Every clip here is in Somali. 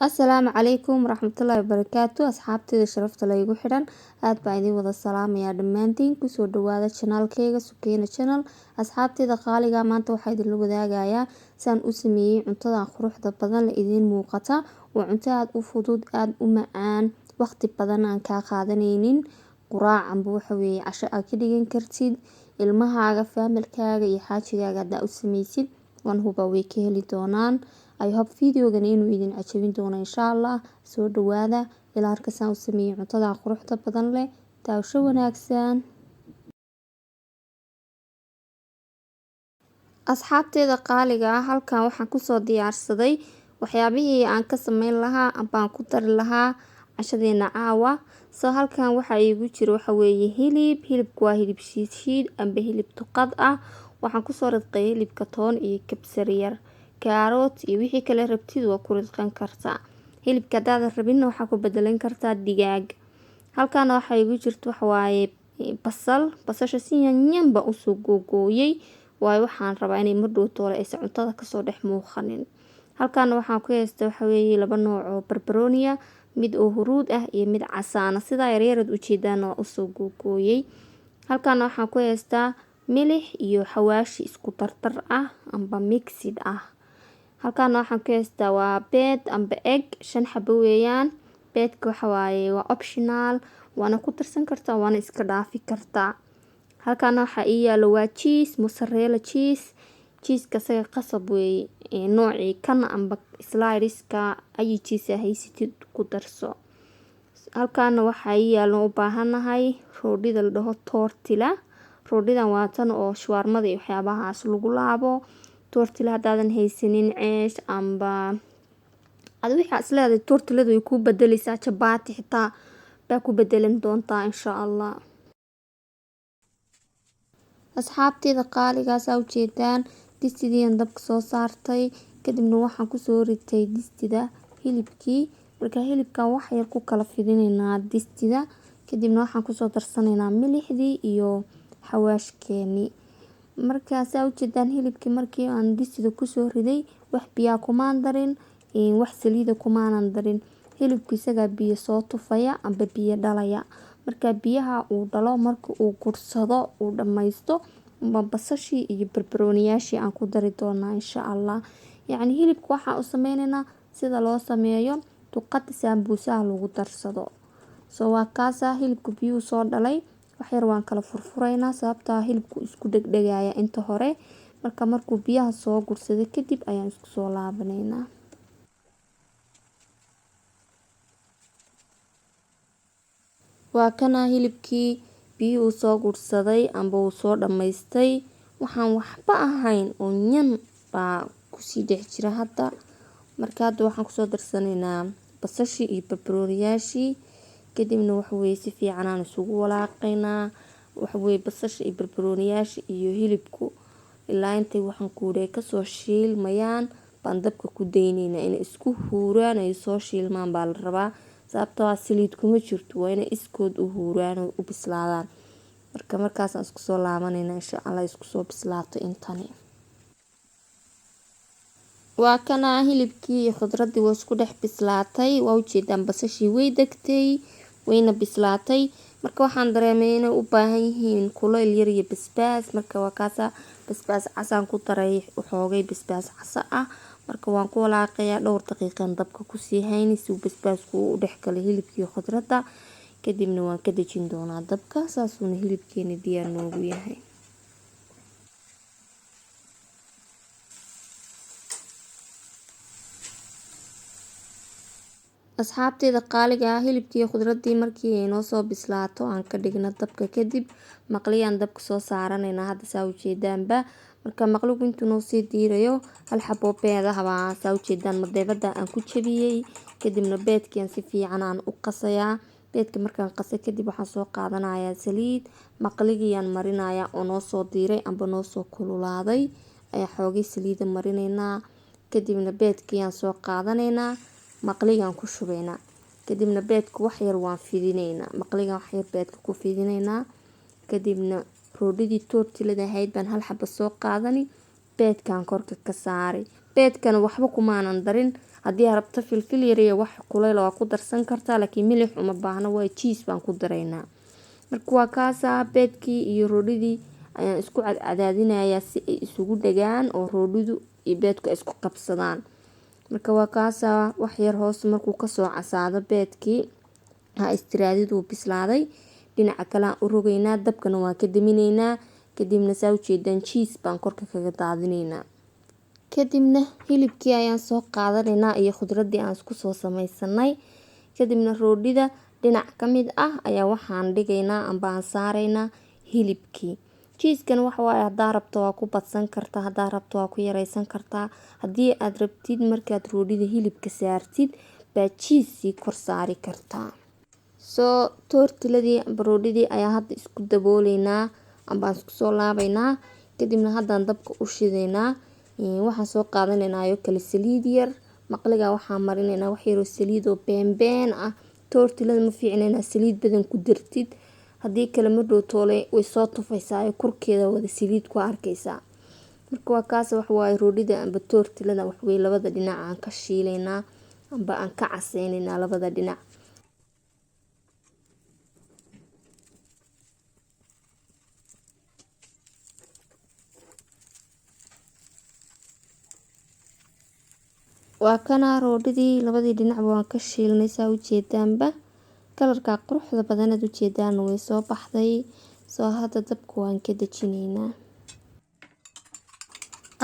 Asalaamu calaykum waraxmatullaahi wabarakaatu asxaabtayda sharafta la igu xidhan aad baan idin wada salaamayaa dhammaantiin kusoo dhawaada channelkayga Sukeena channel asxaabtayda qaaliga maanta waxaa idinla wadaagayaa saan u sameeyay cuntadan quruxda badan la idin muuqata waa cunto aad u fudud aad u macaan waqti badan aan ka qaadanaynin quraac amba waxa weeye casho aad ka dhigan kartid ilmahaaga familkaaga iyo xaajigaaga hadaa u sameysid waan huba way ka heli doonaan I hope videogan inuu idin cajabin doono insha Allah soo dhawaada ilaa halkaas aan u sameeyay cuntada quruxda badan leh taasho wanaagsan asxaabteeda qaaliga ah halkan waxaan ku soo diyaarsaday waxyaabihii aan ka sameyn lahaa amba ku dari lahaa cashadeena caawa soo halkan waxa iigu jiro waxa weeye hilibku waa hilib shiid amba hilib tuqad ah waxaan ku soo radqay hilibka toon iyo kabsar yar kaarot iyo wixii kale rabtid waa ku ridqan kartaa hilibka hadaad rabin waxaa ku bedelan kartaa digaag halkan waxa iigu jirto waxa waaye basasha si yanba u soo googooyay waxaan rabaa inay madhow toole ay cuntada ka soo dhex muuqanin halkan waxaan ku haystaa waxa weeye laba nooc oo barbarooni mid oo huruud ah iyo mid casaan sida yaryarad u jeedaan oo soo googooyay halkan waxaan ku haystaa milix iyo xawaashi isku tartar ah amba mixed ah halkan waxaan ku haystaa waa beed amba egg 5 xabo weeyaan beedka waxa waaye waa optional waana ku tirsan kartaa waana iska dhaafi kartaa halkan waxa ii yaalo waa cheese mozzarella cheese ka saga qasab weeye noocii kan amba slideska ay cheese haysatid ku darso halkan waxa ii yaalo u baahanahay roodhida la dhaho tortilla roodhidan waa tan oo shawarmada iyo waxyaabahaas lagu laabo tortilla hadaadan haysanin ceesh amba wixii isleedahay tortilladu way ku bedelaysaa chapati xitaa baa ku bedelan doontaa insha Allah asxaabteeda qaaligaas u jeedaan distidiin dabka soo saartay kadibna waxaan ku soo ritay distida hilibkii marka hilibkan wax yar ku kala fidinaynaa distida kadibna waxaan ku soo darsanaynaa milixdii iyo xawaashkeeni markaas u jeedaan hilibkii markii aan distida ku soo riday wax biyo kuma darin wax saliid kuma darin hilibku isaga biyo soo tufaya amba biyo dhalaya marka biyaha uu dhalo marka uu gursado uu dhameysto basashii iyo barbarooniyaashii aan ku dari doonaa insha Allah yacni hilibku waxa uu sameeynaa sida loo sameeyo tuqad sambuusaha lagu darsado soo waa kaasa hilibku biyuu soo dhalay wax yar waan kala furfuraynaa sababta hilibku isku dhagdhagaya inta hore markuu biyaha soo gursado kadib ayaan isku soo laabanaynaa waa kana hilibkii biyuu soo gursaday amba uu soo dhameystay waxaan waxba ahayn oo nyan baa ku sii dhex jira hadda waxaan ku soo darsanaynaa basashii iyo barbarooniyaashii kadibna waxa weeye si fiican aan isugu walaaqaynaa waxa weeye basasha iyo barbarooniyaashii iyo hilibku ilaa intay waxaan kuuray ka soo shiilmayaan baan dabka ku daynaynaa in isku huuraan ay soo shiilmaan baa la rabaa sababtoo ah saliid kuma jirto waa inay iskood u huuraan oo u bislaadaan markaas aan isku soo laabanaynaa insha Allah isku soo bislaato intani waa kana hilibkii iyo khudradii waa isku dhex bislaatay waa u jeedaan basashii way degtay wayna bislaatay marka waxaan dareemay inay u baahan yihiin kuleyl yar iyo basbaas marka waa kaasa basbaas casaan ku daray xoogay basbaas casa ah marka waan ku walaaqayaa dhowr daqiiqan dabka ku sii hayni si basbaasku u dhex galay hilibkii khudradda kadibna waan ka dajin doonaa dabka saasuuna hilibkeena diyaar noogu yahay asxaabteeda qaaliga ah hilibkii khudradii markii ay noo soo bislaato aan ka dhigna dabka kadib maqliyaan dabka soo saaranaynaa hadda saa u jeedaanba marka maqligu intuu noo sii diirayo hal xabo beed ah baa saa u jeedaan madeebada aan ku jabiyay kadibna beedkii si fiican aan u qasayaa beedka markaan qasay kadib waxaan soo qaadanayaa saliid maqligiyaan marinayaa oo noo soo diiray amba noo soo kululaaday ayaa xoogay saliida marinaynaa kadibna beedkii aan soo qaadanaynaa maqligaan ku shubaynaa kadibna beedku wax yar waan fidinaynaa maqligaan wax yar beedka ku fidinaynaa kadibna roodhidii tortillada ahayd baan hal xabo soo qaadani beedkan korka ka saaray. Beedkana waxba kumaanan darin. Haddii aad rabto filfil yar iyo wax kuleyl waa ku darsan kartaa, laakiin milix uma baahna, waa cheese baan ku daraynaa. Marka waa kaasaa beedkii iyo roodhidii ayaan isku cadaadinayaa si ay isugu dhagaan oo roodhidu iyo beedku ay isku qabsadaan. Marka waa kaasaa wax yar hoos markuu kasoo casaado beedkii ha istiraadid uu bislaaday. Dhinaca kale aan u rogaynaa, dabkana waan ka daminaynaa. Kadibna saa u jeedaan cheese baan korka kaga daadinaynaa. Kadibna hilibkii ayaan soo qaadanaynaa iyo khudradii aan isku soo samaysanay. Kadibna roodhida dhinac ka mid ah ayaa waxaan dhigaynaa amba aan saaraynaa hilibkii. Cheese-kan waxa waaye haddaa rabto waa ku badsan kartaa, haddaa rabto waa ku yaraysan kartaa. Haddii aad rabtid markaad roodhida hilibka saartid baa cheese kor saari kartaa. Toortiladii amba roodhidii ayaa hadda isku dabooleynaa amba aan isku soo laabaynaa. Kadibna haddaan dabka u shidaynaa. Waxaan soo qaadanaynaa oo kale saliid yar. Maqliga waxaan marinaynaa wax yar oo saliid oo been ah. Toortilada ma fiicnayna saliid badan ku dartid. Haddii kale ma dhow toole way soo tufaysaa oo korkeeda wada saliid ku arkaysaa. Marka waa kaas wax waaye roodhida amba toortilada wax way labada dhinac aan ka shiilaynaa amba aan ka casaynaynaa labada dhinac. Waa kana roodhidii labadii dhinac waan ka shiilnay saa u jeedaanba. Kalarka quruxda badan aad u jeedaan way soo baxday. Hadda dabka waan ka dajinaynaa.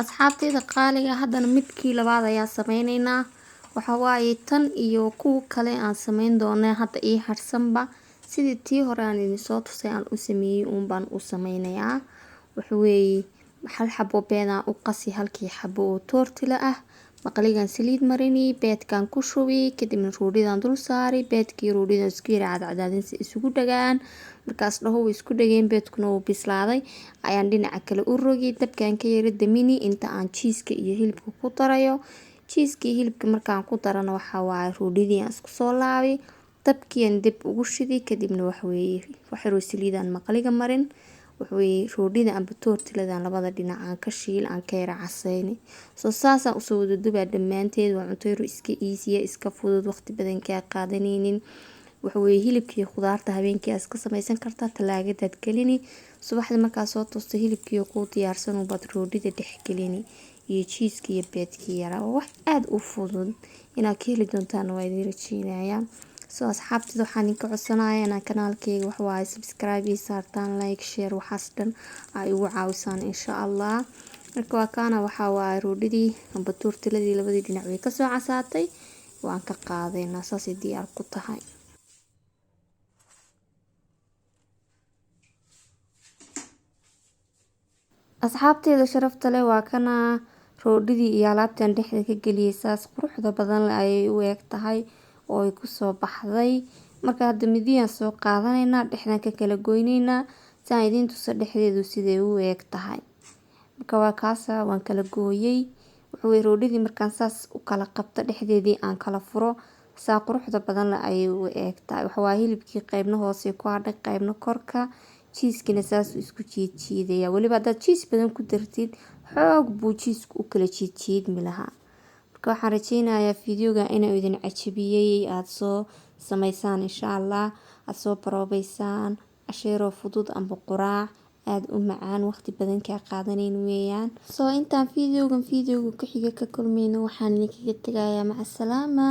Asxaabtayda qaaliga haddana midkii labaad ayaa sameynaynaa. Waxa waaye tan iyo kuwa kale aan sameyn doonaa hadda ii harsanba. Sidii tii hore aan idin soo tusay aan u sameeyay baan u sameynayaa. Waxa weeye hal xabo beedaan u qasi halkii xabo oo toortila ah. Maqligan saliid marini, beedkan ku shubi, kadibna roodhidaan dul saari, beedkii roodhidaan isku yara cadaadin si isugu dhagaan. Markaas dhaho way isku dhageen beedkuna wuu bislaaday. Ayaan dhinaca kale u rogi, dabkaan ka yara damini inta aan cheese-ka iyo hilibka ku darayo. Cheese-ka iyo hilibka markaan ku darano waxa waaye roodhidii aan isku soo laabi. Dabkii aan dib ugu shidi, kadibna wax yar oo saliidaan maqliga marin. Roodhida amba toortiladan labada dhinac aan ka shiil aan ka yara casayni. Saasaan u soo wada dubaa dhammaanteed waa cunto yar iska easy iska fudud waqti badan ka qaadanaynin. Hilibkii khudaarta habeenkii aad ka samaysan kartaa talaagadaad gelini. Subaxdii markaa soo toosto hilibkii ku diyaarsan baad roodhida dhex gelini iyo cheese-ka iyo beedkii yara. Wax aad u fudud inaad ka heli doontaan waa idin rajeynayaa. Asxaabtayda waxaan idinka codsanayaa inaan kanaalkayga wax waaye subscribe ii saartaan, like, share waxaas dhan ay ugu caawisaan insha Allah. Marka waa kana waxa waaye roodhidii amba toortiladii labadii dhinac way ka soo casaatay. Waan ka qaadaynaa saas diyaar ku tahay. Asxaabtayda sharafta leh waa kana roodhidii iyo alaabtan dhexda ka geliyay saas quruxda badan ayay u eg tahay oo ay ku soo baxday. Marka hadda midiyaan soo qaadanaynaa dhexdan ka kala goynaynaa saan idin tuso dhexdeedu sidee u eg tahay. Marka waa kaasa waan kala gooyay. Roodhidii markaan saas u kala qabto dhexdeedii aan kala furo saa quruxda badan ayay u eg tahay. Waxa waa hilibkii qaybna hoose ku hadhay qaybna korka. Cheese-kina saas isku jiidjiidaya. Waliba haddaad cheese badan ku dartid xoog buu cheese-ku u kala jiidjiidmi lahaa. Marka waxaan rajeynayaa videoga inuu idin cajabiyay aad soo samaysaan insha Allah. Aad soo baroobaysaan casheero fudud amba quraac aad u macaan waqti badan ka qaadanayn weeyaan. Intaan videoga ka xiga ka kulmayno waxaan idinkaga tagayaa maca salaama.